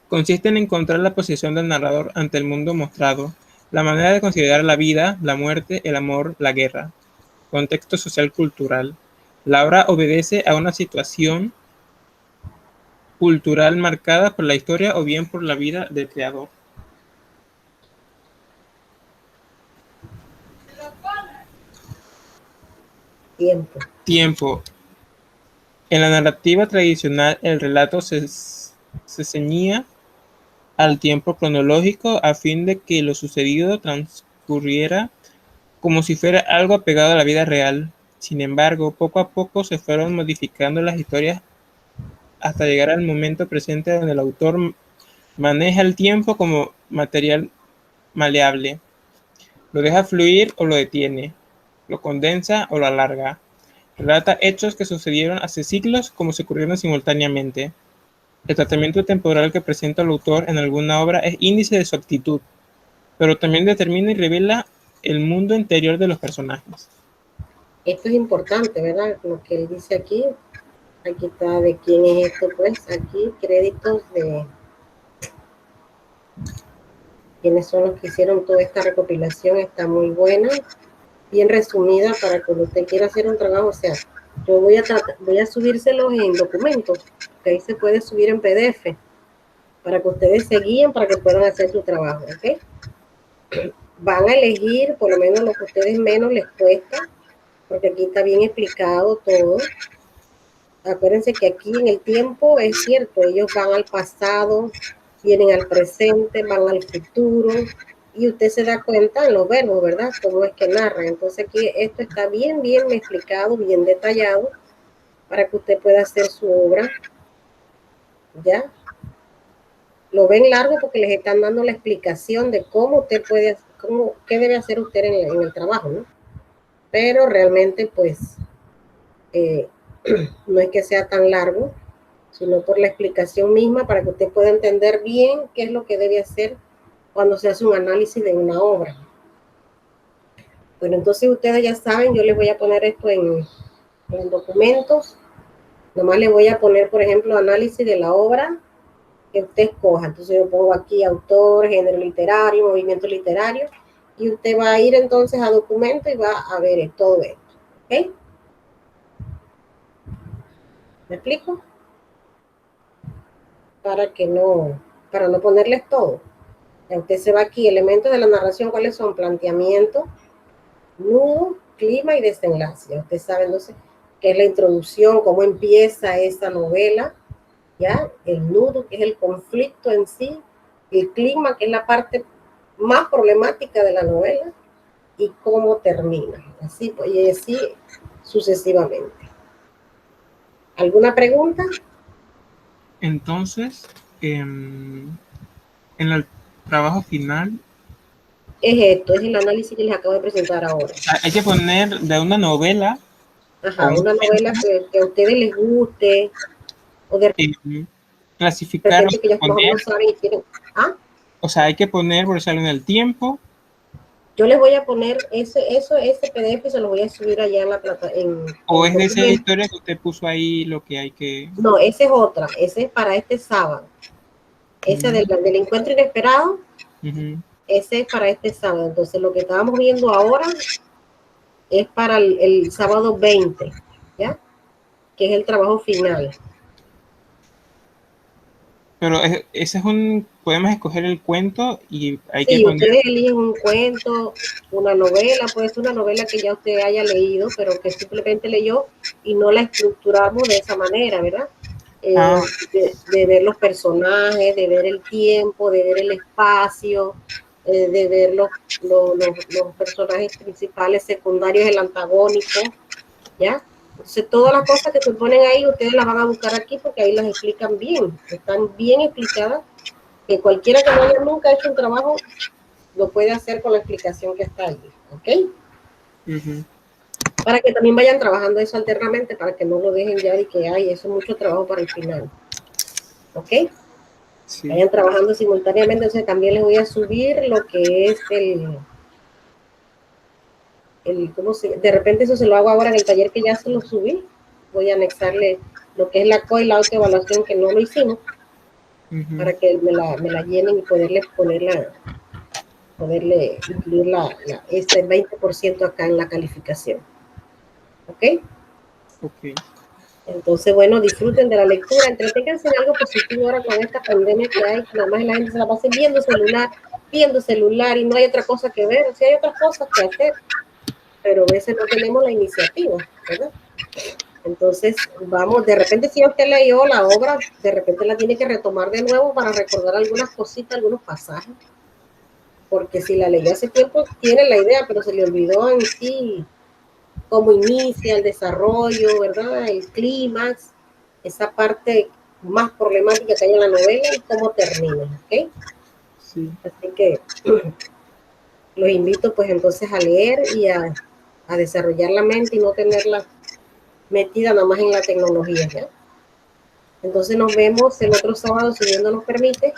consiste en encontrar la posición del narrador ante el mundo mostrado, la manera de considerar la vida, la muerte, el amor, la guerra. Contexto social cultural. La obra obedece a una situación cultural marcada por la historia o bien por la vida del creador. Tiempo. Tiempo. En la narrativa tradicional, el relato se ceñía al tiempo cronológico a fin de que lo sucedido transcurriera como si fuera algo apegado a la vida real. Sin embargo, poco a poco se fueron modificando las historias hasta llegar al momento presente donde el autor maneja el tiempo como material maleable. Lo deja fluir o lo detiene, lo condensa o lo alarga. Relata hechos que sucedieron hace siglos como si ocurrieron simultáneamente. El tratamiento temporal que presenta el autor en alguna obra es índice de su actitud, pero también determina y revela el mundo interior de los personajes. Esto es importante, ¿verdad? Lo que él dice aquí. Aquí está de quién es esto, pues. Aquí créditos de quiénes son los que hicieron toda esta recopilación. Está muy buena, bien resumida para cuando usted quiera hacer un trabajo. O sea, yo voy a subírselos en documentos, que ahí se puede subir en PDF, para que ustedes se guíen, para que puedan hacer su trabajo, ¿ok? Van a elegir por lo menos lo que a ustedes menos les cuesta, porque aquí está bien explicado todo. Acuérdense que aquí en el tiempo es cierto, ellos van al pasado, vienen al presente, van al futuro, y usted se da cuenta en los verbos, ¿verdad? Cómo es que narran. Entonces aquí esto está bien explicado, bien detallado, para que usted pueda hacer su obra, ¿ya? Lo ven largo porque les están dando la explicación de cómo usted puede, qué debe hacer usted en el trabajo, ¿no? Pero realmente, pues, no es que sea tan largo, sino por la explicación misma para que usted pueda entender bien qué es lo que debe hacer cuando se hace un análisis de una obra. Bueno, entonces ustedes ya saben, yo les voy a poner esto en documentos. Nomás le voy a poner, por ejemplo, análisis de la obra que usted escoja. Entonces yo pongo aquí autor, género literario, movimiento literario, y usted va a ir entonces a documento y va a ver todo esto. ¿Ok? ¿Me explico? Para no ponerles todo. Ya usted se va aquí, elementos de la narración, ¿cuáles son? Planteamiento, nudo, clima y desenlace. Ya usted sabe entonces qué es la introducción, cómo empieza esa novela, ¿ya? El nudo, que es el conflicto en sí, el clima, que es la parte más problemática de la novela, y cómo termina. Así, pues, y así sucesivamente. ¿Alguna pregunta? Entonces, en el trabajo final, Es esto, es el análisis que les acabo de presentar ahora. hay que poner de una novela. Ajá, una novela que a ustedes les guste, o de Clasificar, repente que ellos más o menos saben y quieren. ¿Ah? o sea, hay que poner, por ejemplo, en el tiempo. Yo les voy a poner ese PDF, se lo voy a subir allá en la plata. O es de esa historia que usted puso ahí lo que hay que. No, esa es otra, ese es para este sábado. Ese del encuentro inesperado, ese es para este sábado. Entonces, lo que estábamos viendo ahora es para el sábado 20, ¿ya? Que es el trabajo final. Pero ese es podemos escoger el cuento y hay que Sí, poner. ustedes eligen un cuento, una novela, puede ser una novela que ya usted haya leído, pero que simplemente leyó y no la estructuramos de esa manera, ¿verdad? De ver los personajes, de ver el tiempo, de ver el espacio, de ver los personajes principales, secundarios, el antagónico, ¿ya? Entonces, todas las cosas que se ponen ahí, ustedes las van a buscar aquí porque ahí las explican bien, están bien explicadas, que cualquiera que no haya nunca hecho un trabajo lo puede hacer con la explicación que está allí, ¿ok? Para que también vayan trabajando eso alternamente, para que no lo dejen ya y que hay eso es mucho trabajo para el final, ¿ok? Sí. Vayan trabajando simultáneamente. Entonces también les voy a subir lo que es de repente eso se lo hago ahora en el taller que ya se lo subí. Voy a anexarle lo que es la co y la autoevaluación que no lo hicimos, para que me la llenen y poderle incluir este 20% acá en la calificación. ¿Ok? Ok. Entonces, bueno, disfruten de la lectura, entreténganse en algo positivo ahora con esta pandemia que hay, que nada más la gente se la pase viendo celular y no hay otra cosa que ver, o sea, hay otras cosas que hacer, pero a veces no tenemos la iniciativa, ¿verdad? Entonces, vamos, de repente si usted leyó la obra, de repente la tiene que retomar de nuevo para recordar algunas cositas, algunos pasajes, porque si la leyó hace tiempo, tiene la idea, pero se le olvidó en sí cómo inicia el desarrollo, ¿verdad? El clímax, esa parte más problemática que hay en la novela y cómo termina, ¿ok? Sí. Así que los invito pues entonces a leer y a desarrollar la mente y no tenerla metida nada más en la tecnología, ¿ya? Entonces nos vemos el otro sábado, si Dios nos lo permite.